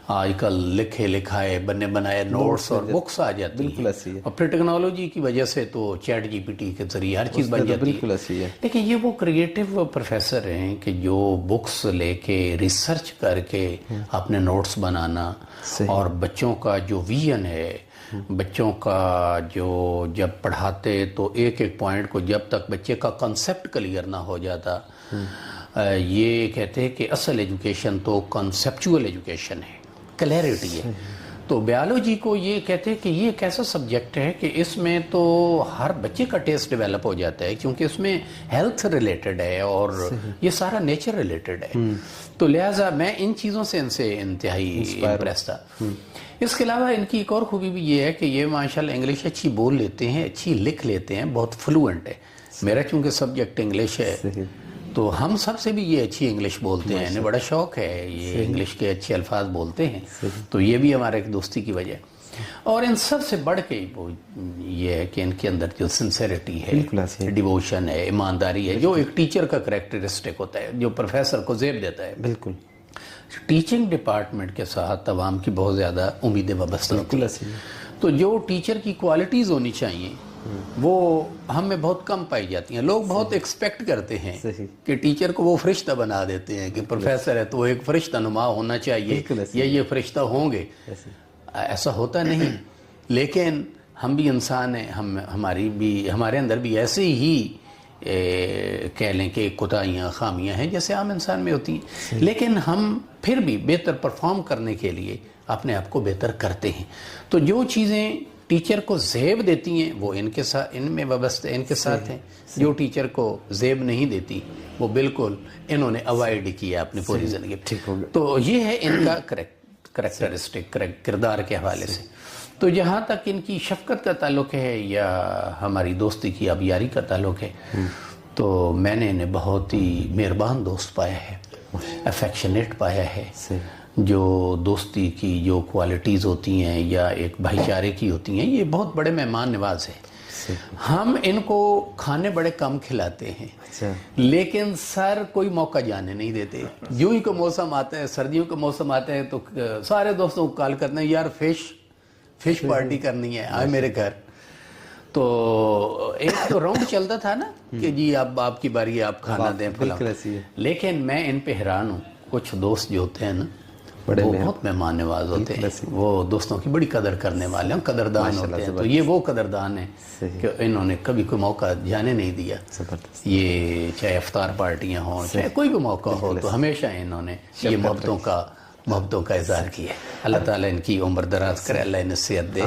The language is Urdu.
آج کل لکھے لکھائے بنے بنائے نوٹس اور بکس آ جاتی ہیں، اور پھر ٹیکنالوجی کی وجہ سے تو چیٹ جی پی ٹی کے ذریعے ہر چیز بن جاتی ہے۔ لیکن یہ وہ کریٹیو پروفیسر ہیں کہ جو بکس لے کے ریسرچ کر کے اپنے نوٹس بنانا، اور بچوں کا جو ویژن ہے، بچوں کا جو جب پڑھاتے تو ایک ایک پوائنٹ کو جب تک بچے کا کنسیپٹ کلیئر نہ ہو جاتا، یہ کہتے ہیں کہ اصل ایجوکیشن تو کنسیپچول ایجوکیشن ہے، کلیئرٹی ہے۔ تو بیالوجی کو یہ کہتے ہیں کہ یہ ایک ایسا سبجیکٹ ہے کہ اس میں تو ہر بچے کا ٹیسٹ ڈیولپ ہو جاتا ہے، کیونکہ اس میں ہیلتھ ریلیٹڈ ہے اور یہ سارا نیچر ریلیٹڈ ہے۔ تو لہٰذا میں ان چیزوں سے ان سے انتہائی امپریس تھا۔ اس کے علاوہ ان کی ایک اور خوبی بھی یہ ہے کہ یہ ماشاءاللہ انگلش اچھی بول لیتے ہیں، اچھی لکھ لیتے ہیں، بہت فلوئنٹ ہے۔ میرا چونکہ سبجیکٹ انگلش ہے تو ہم سب سے بھی یہ اچھی انگلش بولتے ہیں، انہیں بڑا شوق ہے، یہ انگلش کے اچھے الفاظ بولتے ہیں، تو یہ بھی ہمارے ایک دوستی کی وجہ ہے۔ اور ان سب سے بڑھ کے یہ ہے کہ ان کے اندر جو سنسیریٹی ہے، ڈیووشن ہے، ایمانداری ہے، جو ایک ٹیچر کا کریکٹرسٹک ہوتا ہے، جو پروفیسر کو زیب دیتا ہے۔ بالکل ٹیچنگ ڈپارٹمنٹ کے ساتھ عوام کی بہت زیادہ امیدیں وابستہ ہوتی ہیں، تو جو ٹیچر کی کوالٹیز ہونی چاہیے وہ ہم میں بہت کم پائی جاتی ہیں۔ لوگ بہت ایکسپیکٹ کرتے ہیں کہ ٹیچر کو وہ فرشتہ بنا دیتے ہیں کہ پروفیسر ہے تو وہ ایک فرشتہ نما ہونا چاہیے یا یہ فرشتہ ہوں گے، ایسا ہوتا نہیں۔ لیکن ہم بھی انسان ہیں، ہمارے اندر بھی ایسے ہی کہہ لیں کہ کوتاہیاں خامیاں ہیں جیسے عام انسان میں ہوتی ہیں، لیکن ہم پھر بھی بہتر پرفارم کرنے کے لیے اپنے آپ کو بہتر کرتے ہیں۔ تو جو چیزیں ٹیچر کو زیب دیتی ہیں وہ ان میں وابستہ ان کے ساتھ ہیں، جو ٹیچر کو زیب نہیں دیتی وہ بالکل انہوں نے اوائڈ کیا اپنی پوری زندگی۔ تو یہ ہے ان کا کریکٹرسٹک کردار کے حوالے سے۔ تو جہاں تک ان کی شفقت کا تعلق ہے یا ہماری دوستی کی آبیاری کا تعلق ہے، تو میں نے انہیں بہت ہی مہربان دوست پایا ہے، افیکشنیٹ پایا ہے۔ جو دوستی کی جو کوالٹیز ہوتی ہیں یا ایک بھائی چارے کی ہوتی ہیں، یہ بہت بڑے مہمان نواز ہیں۔ ہم ان کو کھانے بڑے کم کھلاتے ہیں، لیکن سر کوئی موقع جانے نہیں دیتے۔ جو ہی کا موسم آتا ہے، سردیوں کا موسم آتا ہے، تو سارے دوستوں کو کال کرتے ہیں، یار فش پارٹی کرنی ہے، آئے میرے گھر۔ تو ایک تو راؤنڈ چلتا تھا نا کہ جی اب آپ کی باری، آپ کھانا دیں فلاں۔ لیکن میں ان پہ حیران ہوں، کچھ دوست جو ہوتے ہیں نا وہ بہت مہمان نواز ہوتے ہیں، وہ دوستوں کی بڑی قدر کرنے والے ہیں، قدردان ہوتے ہیں۔ تو یہ وہ قدردان ہیں کہ انہوں نے کبھی کوئی موقع جانے نہیں دیا، یہ چاہے افطار پارٹیاں ہوں، چاہے کوئی بھی موقع ہو، تو ہمیشہ انہوں نے یہ محبتوں کا اظہار کیا ہے۔ اللہ تعالیٰ ان کی عمر دراز کرے، اللہ انہیں صحت دے۔